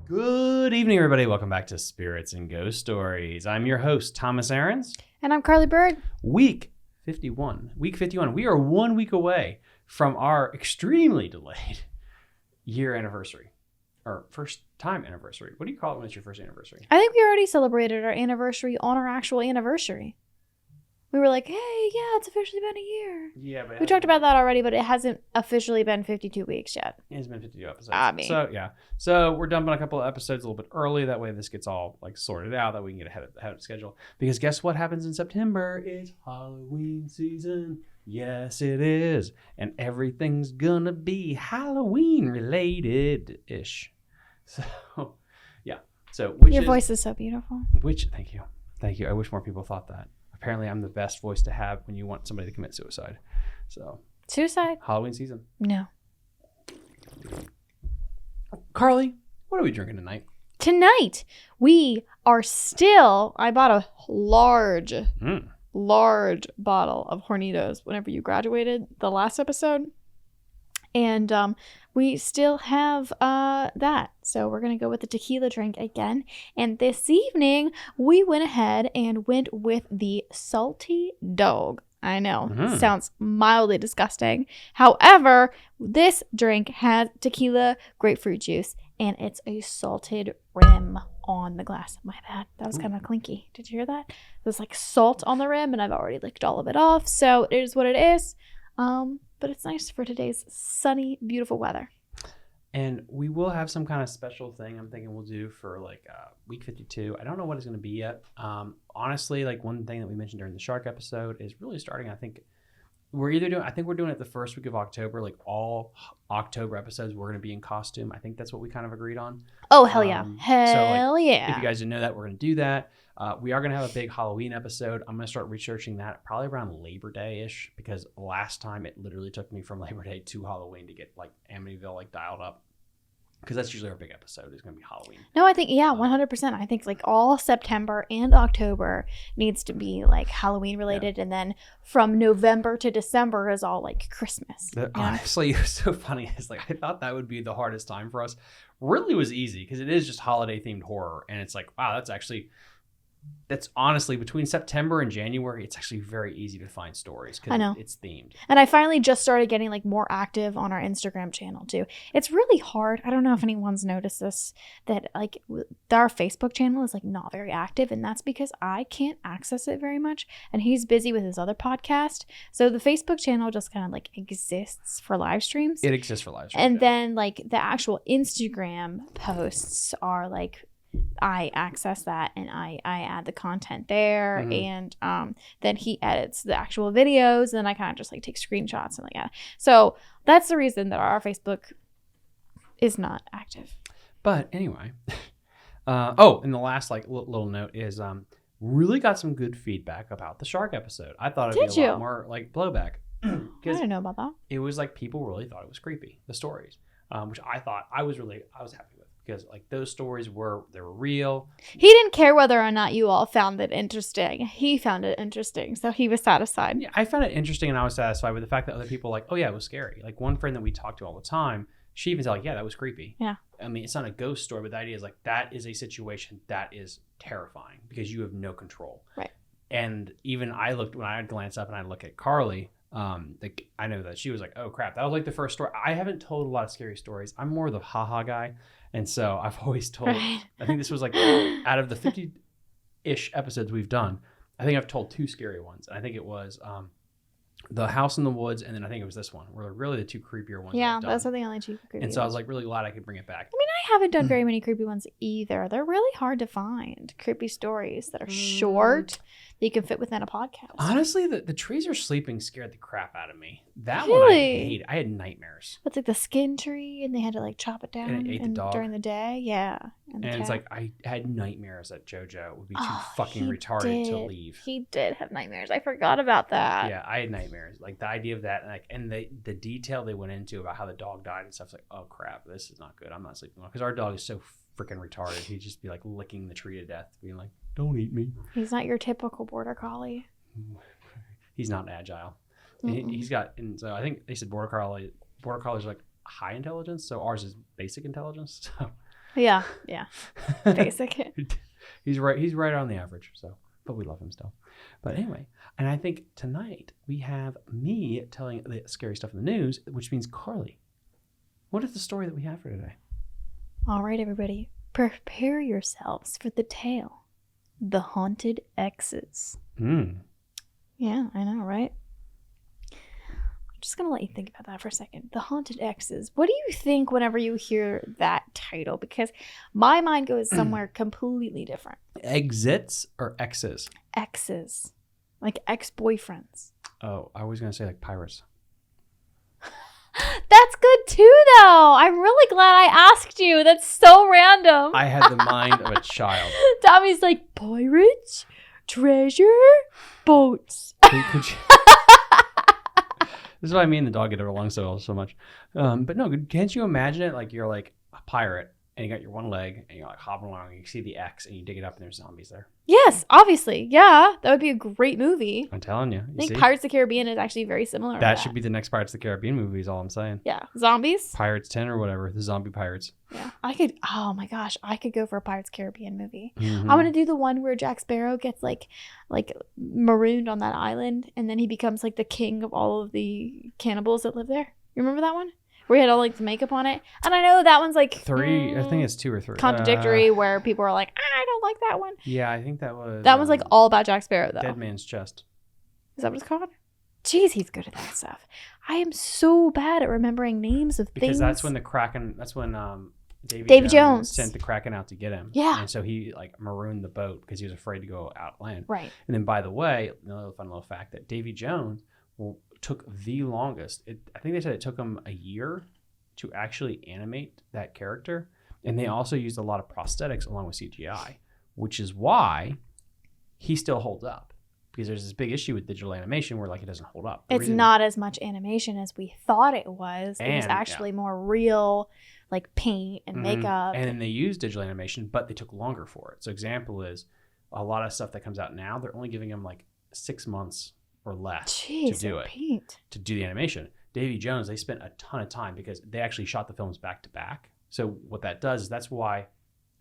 Good evening, everybody. Welcome back to Spirits and Ghost Stories. I'm your host, Thomas Aarons. And I'm Carly Bird. Week 51. We are 1 week away from our extremely delayed year anniversary. Or first time anniversary. What do you call it when it's your first anniversary? I think we already celebrated our anniversary on our actual anniversary. We were like, hey, yeah, it's officially been a year. Yeah, but we talked about that already, but it hasn't officially been 52 weeks yet. It has been 52 episodes. So we're dumping a couple of episodes a little bit early. That way this gets all like sorted out. That we can get ahead of the schedule. Because guess what happens in September? It's Halloween season. Yes, it is. And everything's gonna be Halloween related-ish. So, yeah. So Your voice is so beautiful. Thank you. Thank you. I wish more people thought that. Apparently, I'm the best voice to have when you want somebody to commit suicide. So, suicide? Halloween season. No. Carly, what are we drinking tonight? Tonight, we are still, I bought a large bottle of Hornitos whenever you graduated the last episode. And we still have that. So we're going to go with the tequila drink again. And this evening, we went ahead and went with the Salty Dog. I know, sounds mildly disgusting. However, this drink has tequila, grapefruit juice, and it's a salted rim on the glass. My bad. That was kind of clinky. Did you hear that? There's like salt on the rim, and I've already licked all of it off. So it is what it is. But it's nice for today's sunny, beautiful weather. And we will have some kind of special thing I'm thinking we'll do for like week 52. I don't know what it's going to be yet. Honestly, like one thing that we mentioned during the shark episode is really starting, I think we're doing it the first week of October, like all October episodes, we're going to be in costume. I think that's what we kind of agreed on. Oh, hell yeah. If you guys didn't know that, we're going to do that. We are going to have a big Halloween episode. I'm going to start researching that probably around Labor Day-ish, because last time it literally took me from Labor Day to Halloween to get like Amityville like dialed up. Because that's usually our big episode is going to be Halloween. No, I think, 100%. I think like all September and October needs to be like Halloween related. Yeah. And then from November to December is all like Christmas. Honestly, it was so funny. It's like, I thought that would be the hardest time for us. Really was easy because it is just holiday themed horror. And it's like, wow, that's honestly between September and January, it's actually very easy to find stories because it's themed. And I finally just started getting like more active on our Instagram channel too. It's really hard. I don't know if anyone's noticed this, that like our Facebook channel is like not very active, and that's because I can't access it very much, and he's busy with his other podcast. So the Facebook channel just kind of like exists for live streams. It exists for live streams. And then like the actual Instagram posts are like, I access that and I add the content there, and then he edits the actual videos, and I kind of just like take screenshots and like that. So that's the reason that our Facebook is not active. But anyway, and the last like little note is really got some good feedback about the shark episode. I thought it'd be a lot more like blowback. I didn't know about that. It was like people really thought it was creepy, the stories, which I was happy with. Because like those stories were real. He didn't care whether or not you all found it interesting. He found it interesting, so he was satisfied. Yeah, I found it interesting, and I was satisfied with the fact that other people were like, oh yeah, it was scary. Like one friend that we talk to all the time, she even said like, yeah, that was creepy. Yeah. I mean, it's not a ghost story, but the idea is like that is a situation that is terrifying because you have no control. Right. And even when I glanced up and I look at Carly, I know that she was like, oh crap, that was like the first story. I haven't told a lot of scary stories. I'm more the haha guy. And so I've always told, I think this was like out of the 50-ish episodes we've done, I think I've told 2 scary ones. And I think it was The House in the Woods, and then I think it was this one, were really the 2 creepier ones. Yeah, those are the only 2 creepy ones. And so I was like really glad I could bring it back. I mean, I haven't done very many creepy ones either. They're really hard to find. Creepy stories that are short, that you can fit within a podcast. Honestly, the trees are sleeping scared the crap out of me. That really? One I hate. I had nightmares. It's like the skin tree, and they had to like chop it down and it ate the dog. During the day. Yeah. And it's like I had nightmares that JoJo would be too fucking retarded to leave. He did have nightmares. I forgot about that. Yeah, I had nightmares. Like the idea of that, and the detail they went into about how the dog died and stuff. It's like, oh crap, this is not good. I'm not sleeping well because our dog is so freaking retarded. He'd just be like licking the tree to death, being like, "Don't eat me." He's not your typical border collie. He's not agile. He's got, and so I think they said border collies are like high intelligence. So ours is basic intelligence. So. Yeah. Basic. He's right on the average. So, but we love him still. But anyway, and I think tonight we have me telling the scary stuff in the news, which means Carly. What is the story that we have for today? All right, everybody, prepare yourselves for the tale: the haunted exes. Yeah, I know, right? I'm just gonna let you think about that for a second. The haunted exes. What do you think whenever you hear that title? Because my mind goes somewhere completely different. Exits or exes? Exes, like ex-boyfriends. Oh, I was gonna say like pirates. That's good too, though. I'm really glad I asked you. That's so random. I had the mind of a child. Tommy's like, pirates, treasure, boats. This is why me and the dog get along so much. But no, can't you imagine it? Like you're like a pirate and you got your one leg and you're like hopping along and you see the X and you dig it up and there's zombies there. Yes, obviously. Yeah, that would be a great movie. I'm telling you. I think Pirates of the Caribbean is actually very similar to that. Should be the next Pirates of the Caribbean movie is all I'm saying. Yeah. Zombies? Pirates 10 or whatever. The zombie pirates. Yeah. Oh my gosh, I could go for a Pirates of the Caribbean movie. Mm-hmm. I want to do the one where Jack Sparrow gets like marooned on that island and then he becomes like the king of all of the cannibals that live there. You remember that one? Where he had all like the makeup on it. And I know that one's like 3. I think it's 2 or 3. Contradictory where people are like, I don't like that one. Yeah, I think that was. That one's like all about Jack Sparrow though. Dead Man's Chest. Is that what it's called? Jeez, he's good at that stuff. I am so bad at remembering names of things. Because that's when the Kraken. That's when Davy Jones sent the Kraken out to get him. Yeah. And so he like marooned the boat because he was afraid to go out land. Right. And then by the way, another fun little fact that Davy Jones took the longest. I think they said it took him a year to actually animate that character. And they also used a lot of prosthetics along with CGI, which is why he still holds up. Because there's this big issue with digital animation where like it doesn't hold up. It's not as much animation as we thought it was. It was actually more real, like paint and makeup. And then they use digital animation, but they took longer for it. So example is a lot of stuff that comes out now, they're only giving them like 6 months or less to do it. To do the animation. Davy Jones, they spent a ton of time because they actually shot the films back to back. So what that does is that's why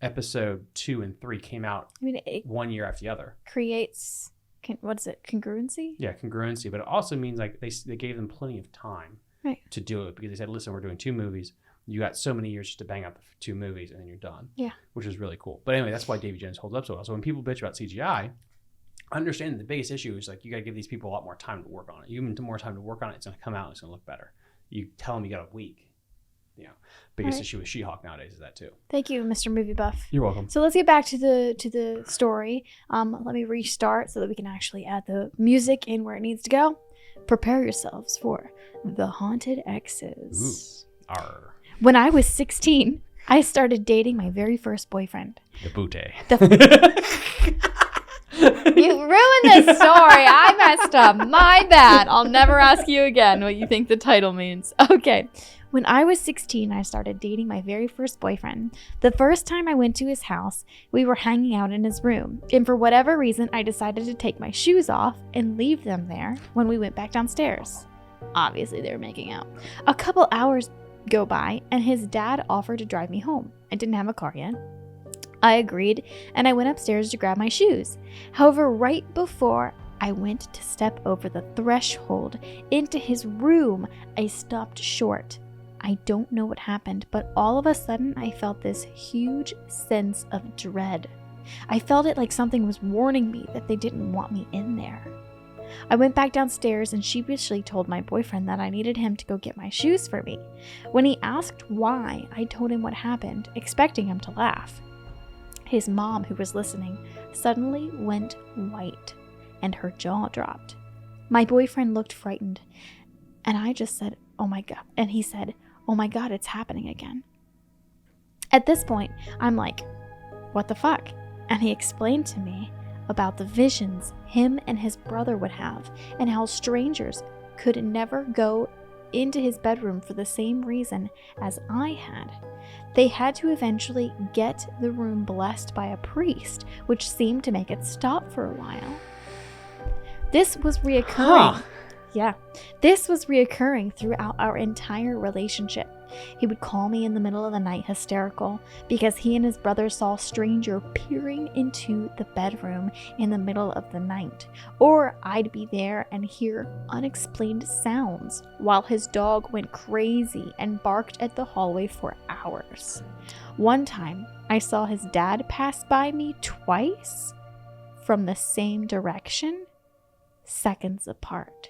episode 2 and 3 came out 1 year after the other. Creates, what is it, congruency? Yeah, congruency. But it also means like they gave them plenty of time to do it because they said, listen, we're doing 2 movies. You got so many years just to bang out the 2 movies and then you're done. Yeah. Which is really cool. But anyway, that's why Davy Jones holds up so well. So when people bitch about CGI, I understand the biggest issue is like you got to give these people a lot more time to work on it. You give them more time to work on it, it's going to come out and it's going to look better. You tell them you got a week. Biggest issue with She-Hulk nowadays is that too. Thank you, Mr. Movie Buff. You're welcome. So let's get back to the story. Let me restart so that we can actually add the music in where it needs to go. Prepare yourselves for the haunted exes. Ooh. Arr. When I was 16, I started dating my very first boyfriend. The booty. You ruined this story. I messed up. My bad. I'll never ask you again what you think the title means. Okay. When I was 16, I started dating my very first boyfriend. The first time I went to his house, we were hanging out in his room. And for whatever reason, I decided to take my shoes off and leave them there when we went back downstairs. Obviously, they were making out. A couple hours go by, and his dad offered to drive me home. I didn't have a car yet. I agreed, and I went upstairs to grab my shoes. However, right before I went to step over the threshold into his room, I stopped short. I don't know what happened, but all of a sudden I felt this huge sense of dread. I felt it like something was warning me that they didn't want me in there. I went back downstairs and sheepishly told my boyfriend that I needed him to go get my shoes for me. When he asked why, I told him what happened, expecting him to laugh. His mom, who was listening, suddenly went white, and her jaw dropped. My boyfriend looked frightened, and I just said, "Oh my God," and he said, "Oh my God, it's happening again." At this point, I'm like, what the fuck? And he explained to me about the visions him and his brother would have, and how strangers could never go into his bedroom for the same reason as I had. They had to eventually get the room blessed by a priest, which seemed to make it stop for a while. This was reoccurring. Yeah. This was reoccurring throughout our entire relationship. He would call me in the middle of the night hysterical because he and his brother saw a stranger peering into the bedroom in the middle of the night. Or I'd be there and hear unexplained sounds while his dog went crazy and barked at the hallway for hours. One time, I saw his dad pass by me twice from the same direction, seconds apart.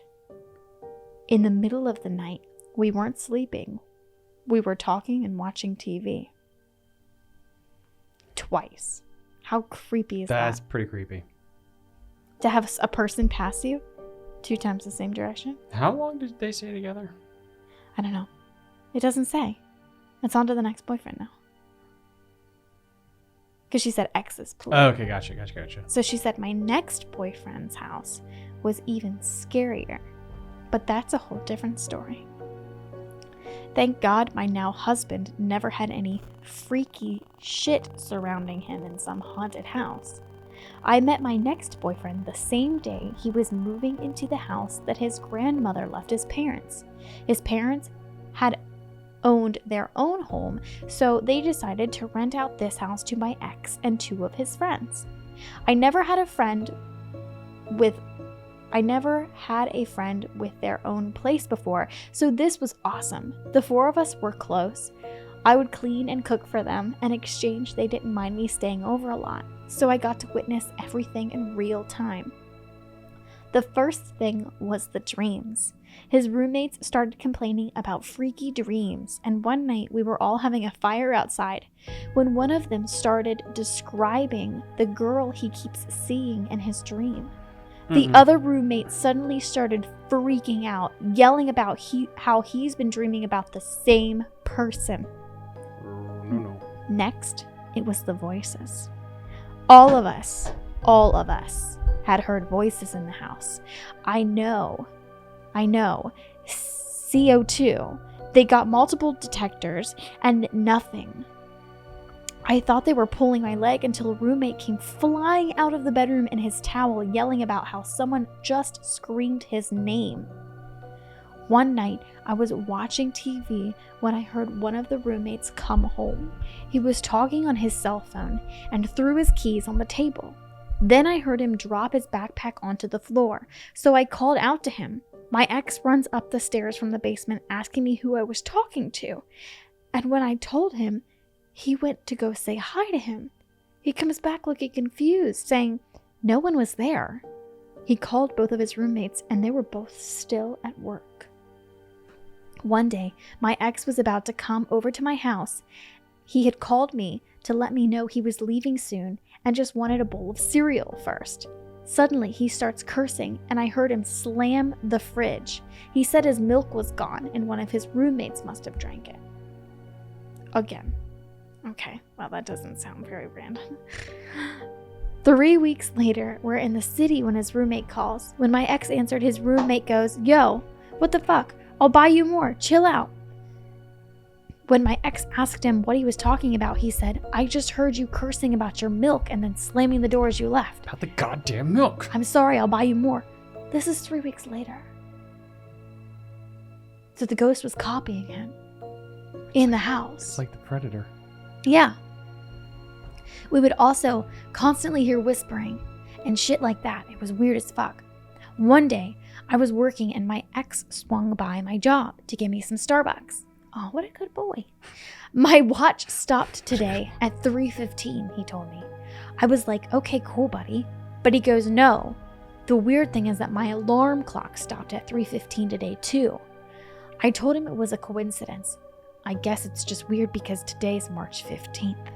In the middle of the night, we weren't sleeping. We were talking and watching TV. Twice. How creepy is that? That's pretty creepy. To have a person pass you 2 times the same direction? How long did they stay together? I don't know. It doesn't say. It's on to the next boyfriend now. Because she said exes, plural. Oh, okay, gotcha. So she said my next boyfriend's house was even scarier. But that's a whole different story. Thank God my now husband never had any freaky shit surrounding him in some haunted house. I met my next boyfriend the same day he was moving into the house that his grandmother left his parents. His parents had owned their own home, so they decided to rent out this house to my ex and 2 of his friends. I never had a friend with their own place before, so this was awesome. The 4 of us were close. I would clean and cook for them. In exchange, they didn't mind me staying over a lot, so I got to witness everything in real time. The first thing was the dreams. His roommates started complaining about freaky dreams, and one night we were all having a fire outside when one of them started describing the girl he keeps seeing in his dream. The other roommate suddenly started freaking out, yelling about how he's been dreaming about the same person. No. Next, it was the voices. All of us had heard voices in the house. I know. CO2. They got multiple detectors and nothing. I thought they were pulling my leg until a roommate came flying out of the bedroom in his towel, yelling about how someone just screamed his name. One night, I was watching TV when I heard one of the roommates come home. He was talking on his cell phone and threw his keys on the table. Then I heard him drop his backpack onto the floor, so I called out to him. My ex runs up the stairs from the basement asking me who I was talking to. And when I told him, he went to go say hi to him. He comes back looking confused, saying no one was there. He called both of his roommates and they were both still at work. One day, my ex was about to come over to my house. He had called me to let me know he was leaving soon and just wanted a bowl of cereal first. Suddenly, he starts cursing and I heard him slam the fridge. He said his milk was gone and one of his roommates must have drank it. Again. Okay, well, that doesn't sound very random. 3 weeks later, we're in the city when his roommate calls. When my ex answered, his roommate goes, "Yo, what the fuck? I'll buy you more. Chill out." When my ex asked him what he was talking about, he said, "I just heard you cursing about your milk and then slamming the door as you left." About the goddamn milk. "I'm sorry, I'll buy you more." This is 3 weeks later. So the ghost was copying him in the house. It's like the Predator. Yeah. We would also constantly hear whispering and shit like that. It was weird as fuck. One day, I was working and my ex swung by my job to give me some Starbucks. Oh, what a good boy. My watch stopped today at 3:15, he told me. I was like, okay, cool, buddy. But he goes, no. The weird thing is that my alarm clock stopped at 3:15 today, too. I told him it was a coincidence. I guess it's just weird because today's March 15th.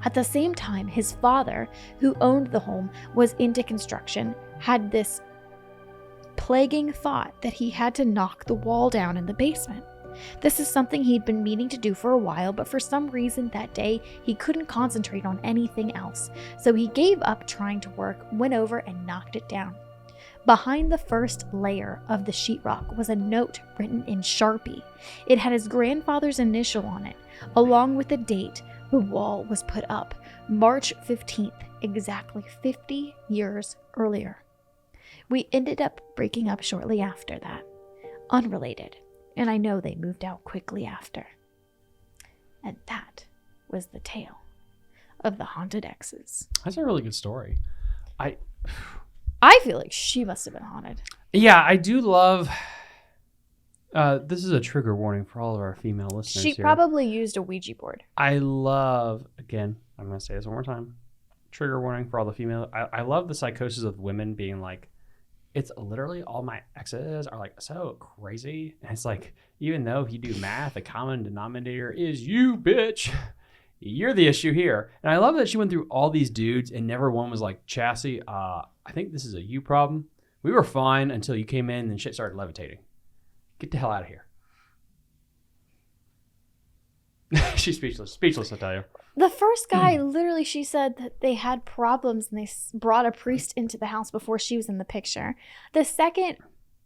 At the same time, his father, who owned the home, was into construction, had this plaguing thought that he had to knock the wall down in the basement. This is something he'd been meaning to do for a while, but for some reason that day, he couldn't concentrate on anything else. So he gave up trying to work, went over and knocked it down. Behind the first layer of the sheetrock was a note written in Sharpie. It had his grandfather's initial on it, along with the date the wall was put up, March 15th, exactly 50 years earlier. We ended up breaking up shortly after that. Unrelated. And I know they moved out quickly after. And that was the tale of the haunted exes. That's a really good story. I feel like she must have been haunted. Yeah, I do love... this is a trigger warning for all of our female listeners She here. probably used a Ouija board. I love, again, I'm going to say this one more time. Trigger warning for all the female. I love the psychosis of women being like, it's literally all my exes are like so crazy. And it's like, even though if you do math, the common denominator is you, bitch. You're the issue here. And I love that she went through all these dudes and never one was like, Chassie, I think this is a you problem. We were fine until you came in and shit started levitating. Get the hell out of here. She's speechless. Speechless, I tell you. The first guy, literally, she said that they had problems and they brought a priest into the house before she was in the picture. The second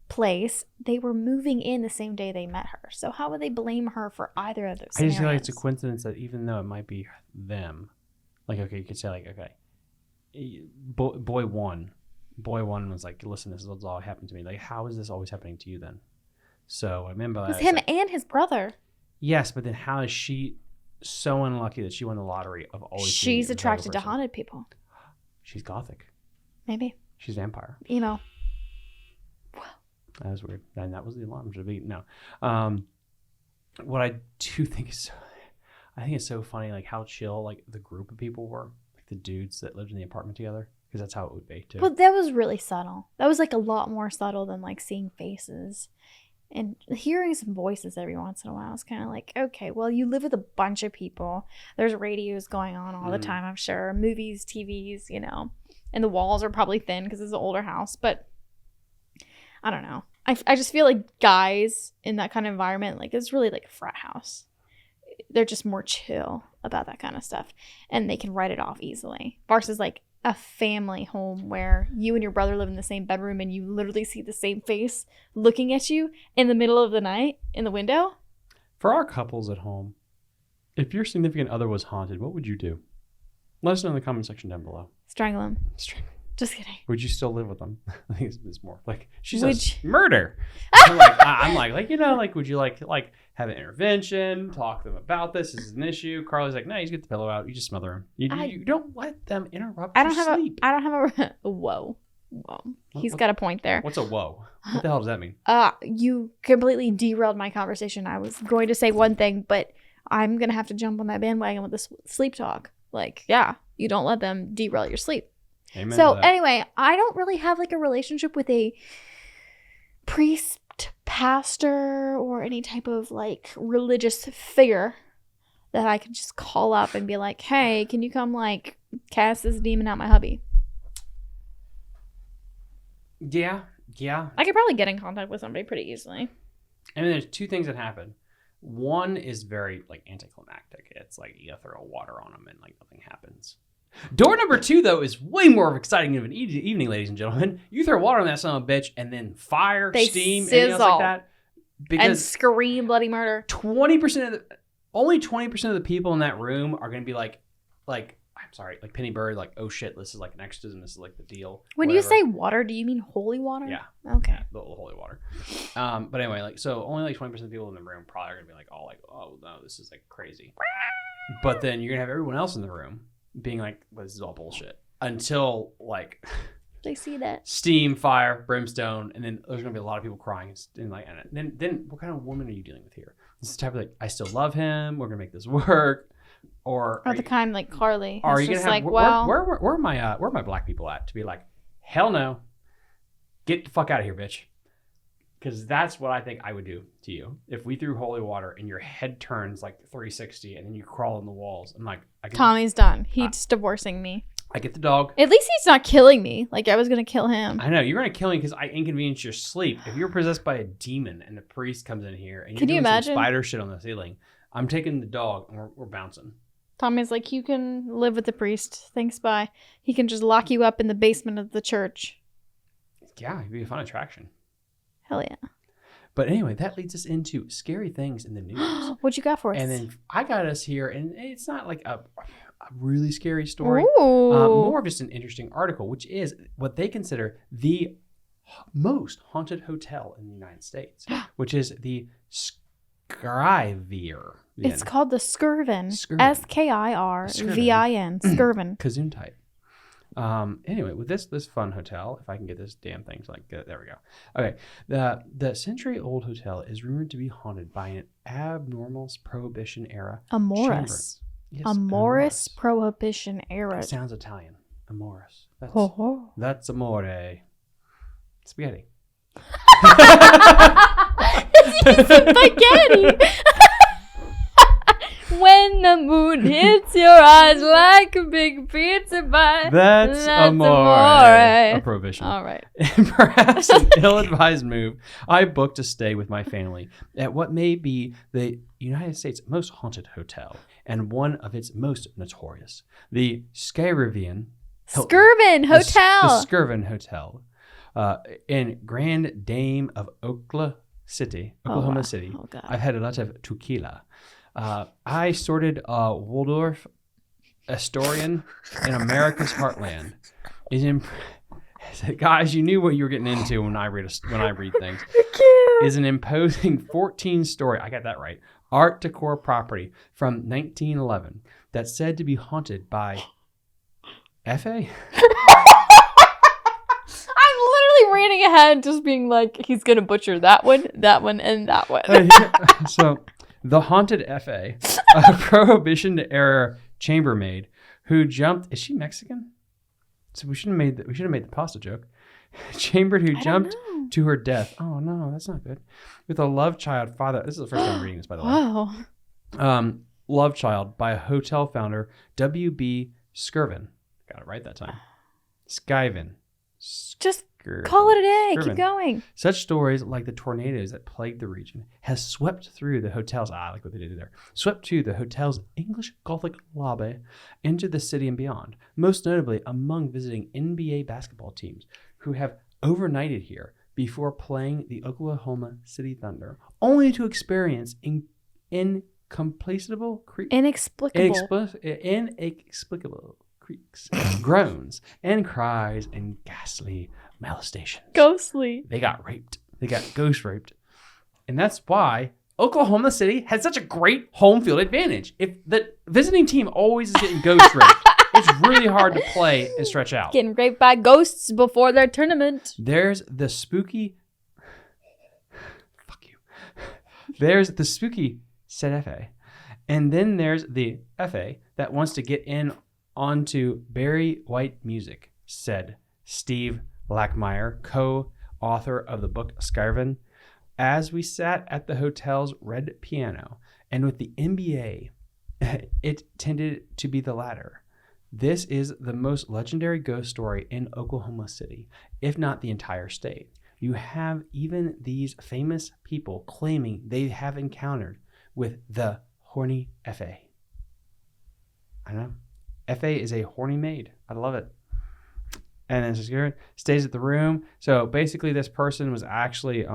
place, they were moving in the same day they met her. So how would they blame her for either of those I just feel like scenarios? it's a coincidence that even though it might be them, like, okay, you could say, like, okay, boy one was like, listen, this is all happened to me. Like, how is this always happening to you then? So I remember that. It was him and his brother. Yes, but then how is she so unlucky that she won the lottery of always being She's the attracted to person? haunted people. She's gothic. Maybe. She's vampire. Emo. That was weird. And that was the alarm. Should be no. What I do think is, I think it's so funny, like how chill like the group of people were, like the dudes that lived in the apartment together, because that's how it would be too. But that was really subtle. That was like a lot more subtle than like seeing faces. And hearing some voices every once in a while is kind of like, okay, well, you live with a bunch of people. There's radios going on all the time, I'm sure. Movies, TVs, you know. And the walls are probably thin because it's an older house. But I don't know. I just feel like guys in that kind of environment, like it's really like a frat house. They're just more chill about that kind of stuff. And they can write it off easily. Versus like a family home where you and your brother live in the same bedroom and you literally see the same face looking at you in the middle of the night in the window. For our couples at home, if your significant other was haunted, what would you do? Let us know in the comment section down below. Strangle him. Just kidding. Would you still live with them? I think it's more like she Would says murder. I'm like you know, like would you like have an intervention, talk to them about this? This is an issue. Carly's like, no, you just get the pillow out. You just smother him. You don't let them interrupt your sleep. I don't have a whoa. He's got a point there. What's a whoa? What the hell does that mean? You completely derailed my conversation. I was going to say one thing, but I'm gonna have to jump on that bandwagon with this sleep talk. Like, yeah, you don't let them derail your sleep. Amen. So anyway, I don't really have like a relationship with a priest, pastor, or any type of like religious figure that I could just call up and be like, hey, can you come like cast this demon out my hubby? Yeah. I could probably get in contact with somebody pretty easily. I mean, there's two things that happen. One is very like anticlimactic. It's like you gotta throw water on them and like nothing happens. Door number 2, though, is way more exciting of an evening, ladies and gentlemen. You throw water on that son of a bitch and then fire, steam, anything else like that. Because and scream bloody murder. 20% of only 20% of the people in that room are going to be like, I'm sorry, like Penny Bird, like, oh shit, this is like an exorcism, this is like the deal. When whatever. you say water, do you mean holy water? Yeah. Okay. Yeah, the holy water. But anyway, like, so only like 20% of the people in the room probably are going to be like, oh no, this is like crazy. But then you're going to have everyone else in the room being like, well, this is all bullshit. Until like they see that steam, fire, brimstone, and then there's gonna be a lot of people crying and like, and then what kind of woman are you dealing with here? This is the type of like, I still love him. We're gonna make this work, or the kind like Carly. Are you gonna have like, where are my black people at to be like, hell no, get the fuck out of here, bitch. Because that's what I think I would do to you. If we threw holy water and your head turns like 360 and then you crawl in the walls. I'm like, Tommy's done. He's divorcing me. I get the dog. At least he's not killing me. Like I was going to kill him. I know. You're going to kill me because I inconvenience your sleep. If you're possessed by a demon and the priest comes in here and you're doing some spider shit on the ceiling, I'm taking the dog and we're bouncing. Tommy's like, you can live with the priest. Thanks, bye. He can just lock you up in the basement of the church. Yeah, it'd be a fun attraction. Hell yeah. But anyway, that leads us into scary things in the news. What you got for us? And then I got us here, and it's not like a really scary story. Ooh. More of just an interesting article, which is what they consider the most haunted hotel in the United States, which is the Scrivier. It's called the Skirvin. Skirvin. Skirvin. Skirvin. Kazoo type. Anyway, with this fun hotel, if I can get this damn thing to there we go. Okay, the century-old hotel is rumored to be haunted by an abnormal Prohibition era Amoris. Yes, Amoris Prohibition era. It sounds Italian. Amoris. That's amore. Spaghetti. Spaghetti. When the moon hits your eyes like a big pizza bite. That's amore. A prohibition. All right. Perhaps an ill-advised move, I booked a stay with my family at what may be the United States' most haunted hotel and one of its most notorious, the Skirvin Hotel. The Skirvin Hotel in Grand Dame of Oklahoma City. Oh, God. I've had a lot of tequila. I sorted Waldorf Astorian in America's heartland. Guys, you knew what you were getting into when I read things. Is an imposing 14-story, I got that right, Art Decor property from 1911 that's said to be haunted by F.A. I'm literally reading ahead, just being like, he's gonna butcher that one, and that one. So. The haunted F.A., a Prohibition-era chambermaid who jumped. Is she Mexican? So we should have made the pasta joke. Chambered who jumped to her death. Oh no, that's not good. With a love child father. This is the first time I'm reading this, by the way. Wow. Love child by hotel founder W.B. Skirvin. Got it right that time. Skivin. Just call it a day. Skirvin. Keep going. Such stories like the tornadoes that plagued the region has swept through the hotel's, I like what they did there, swept through the hotel's English Gothic lobby into the city and beyond, most notably among visiting NBA basketball teams who have overnighted here before playing the Oklahoma City Thunder, only to experience inexplicable creaks, groans, and cries, and ghastly molestations. Ghostly. They got raped. They got ghost raped. And that's why Oklahoma City has such a great home field advantage. If the visiting team always is getting ghost raped, it's really hard to play and stretch out. Getting raped by ghosts before their tournament. There's the spooky... Fuck you. There's the spooky said FA. And then there's the FA that wants to get in onto Barry White music, said Steve Lackmeyer, co-author of the book Skirvin. As we sat at the hotel's red piano, and with the NBA, it tended to be the latter. This is the most legendary ghost story in Oklahoma City, if not the entire state. You have even these famous people claiming they have encountered with the horny FA. I know. FA is a horny maid. I love it. And then security stays at the room. So basically this person was actually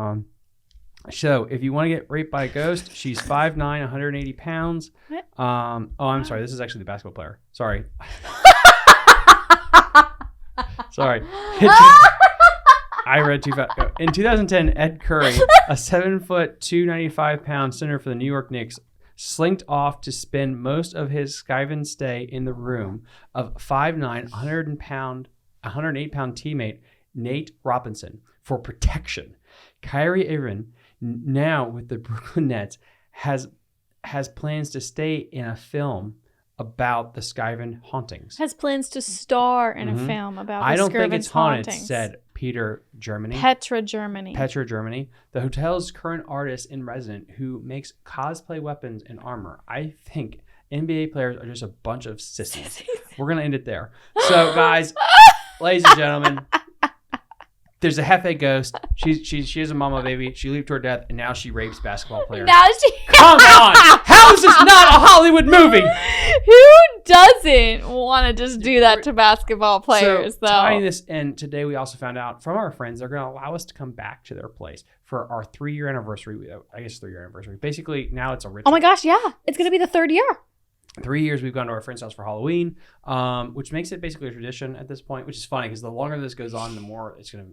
so if you want to get raped by a ghost, she's 5'9", 180 pounds. What? I'm sorry. This is actually the basketball player. Sorry. Sorry. I read too fast. In 2010, Ed Curry, a 7', 295 pound center for the New York Knicks, slinked off to spend most of his Skivin stay in the room of 5'9", 108 pound teammate Nate Robinson for protection. Kyrie Irving, now with the Brooklyn Nets, has plans to stay in a film about the Skivin hauntings. Has plans to star in a film about the I don't think Skirvin's it's haunted, hauntings. said Petra Germany. The hotel's current artist in resident who makes cosplay weapons and armor. I think NBA players are just a bunch of sissies. We're going to end it there. So, guys, ladies and gentlemen, there's a Hefe ghost. She is a mama baby. She leaped to her death, and now she rapes basketball players. Come on! How is this not a Hollywood movie? Who doesn't want to just do that to basketball players, though? Tying this in, today we also found out from our friends they're going to allow us to come back to their place for our 3-year anniversary. I guess 3-year anniversary. Basically, now it's a ritual. Oh my gosh, yeah. It's going to be the 3rd year. 3 years we've gone to our friend's house for Halloween, which makes it basically a tradition at this point, which is funny because the longer this goes on, the more it's gonna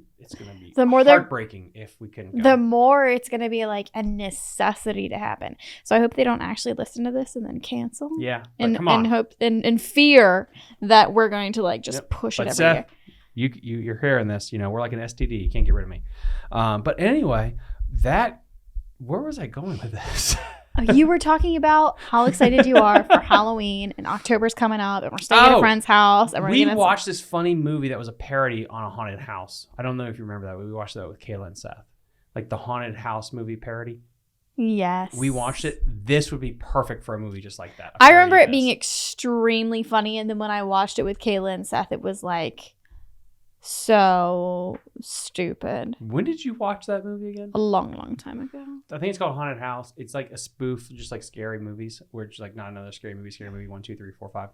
be heartbreaking if we couldn't go. The more it's gonna be like a necessity to happen. So I hope they don't actually listen to this and then cancel. Yeah, and come on. and hope and fear that we're going to like just push it every Seth, year. You're hearing this. We're like an STD. You can't get rid of me. But anyway, where was I going with this? You were talking about how excited you are for Halloween, and October's coming up, and we're staying at a friend's house. And we watched this funny movie that was a parody on a haunted house. I don't know if you remember that. We watched that with Kayla and Seth, like the haunted house movie parody. Yes, we watched it. This would be perfect for a movie just like that. I remember it being extremely funny, and then when I watched it with Kayla and Seth, it was like so stupid. When did you watch that movie again? A long time ago. I think it's called Haunted House. It's like a spoof, just like scary movies, where it's like not another scary movie 1, 2, 3, 4, 5.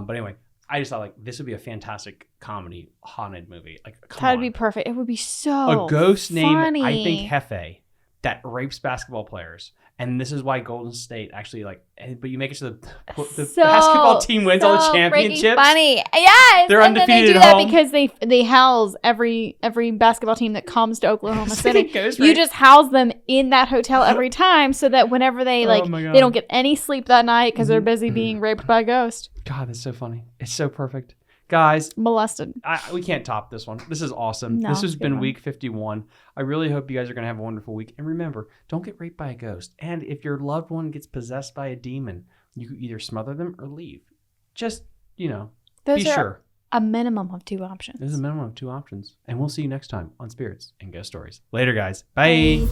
But anyway, I just thought like this would be a fantastic comedy haunted movie. Like that'd be perfect. It would be so a ghost funny. named I think Hefe that rapes basketball players. And this is why Golden State actually but you make it so the basketball team wins all the championships. Funny, yes. They're undefeated and then they do at that home because they house every basketball team that comes to Oklahoma City. Right. You just house them in that hotel every time, so that whenever they they don't get any sleep that night because they're busy being raped by a ghost. God, that's so funny. It's so perfect. Guys, molested. We can't top this one. This is awesome. No, this has been week 51. I really hope you guys are going to have a wonderful week. And remember, don't get raped by a ghost. And if your loved one gets possessed by a demon, you can either smother them or leave. Just, be sure. A minimum of 2 options. There's a minimum of 2 options. And we'll see you next time on Spirits and Ghost Stories. Later, guys. Bye.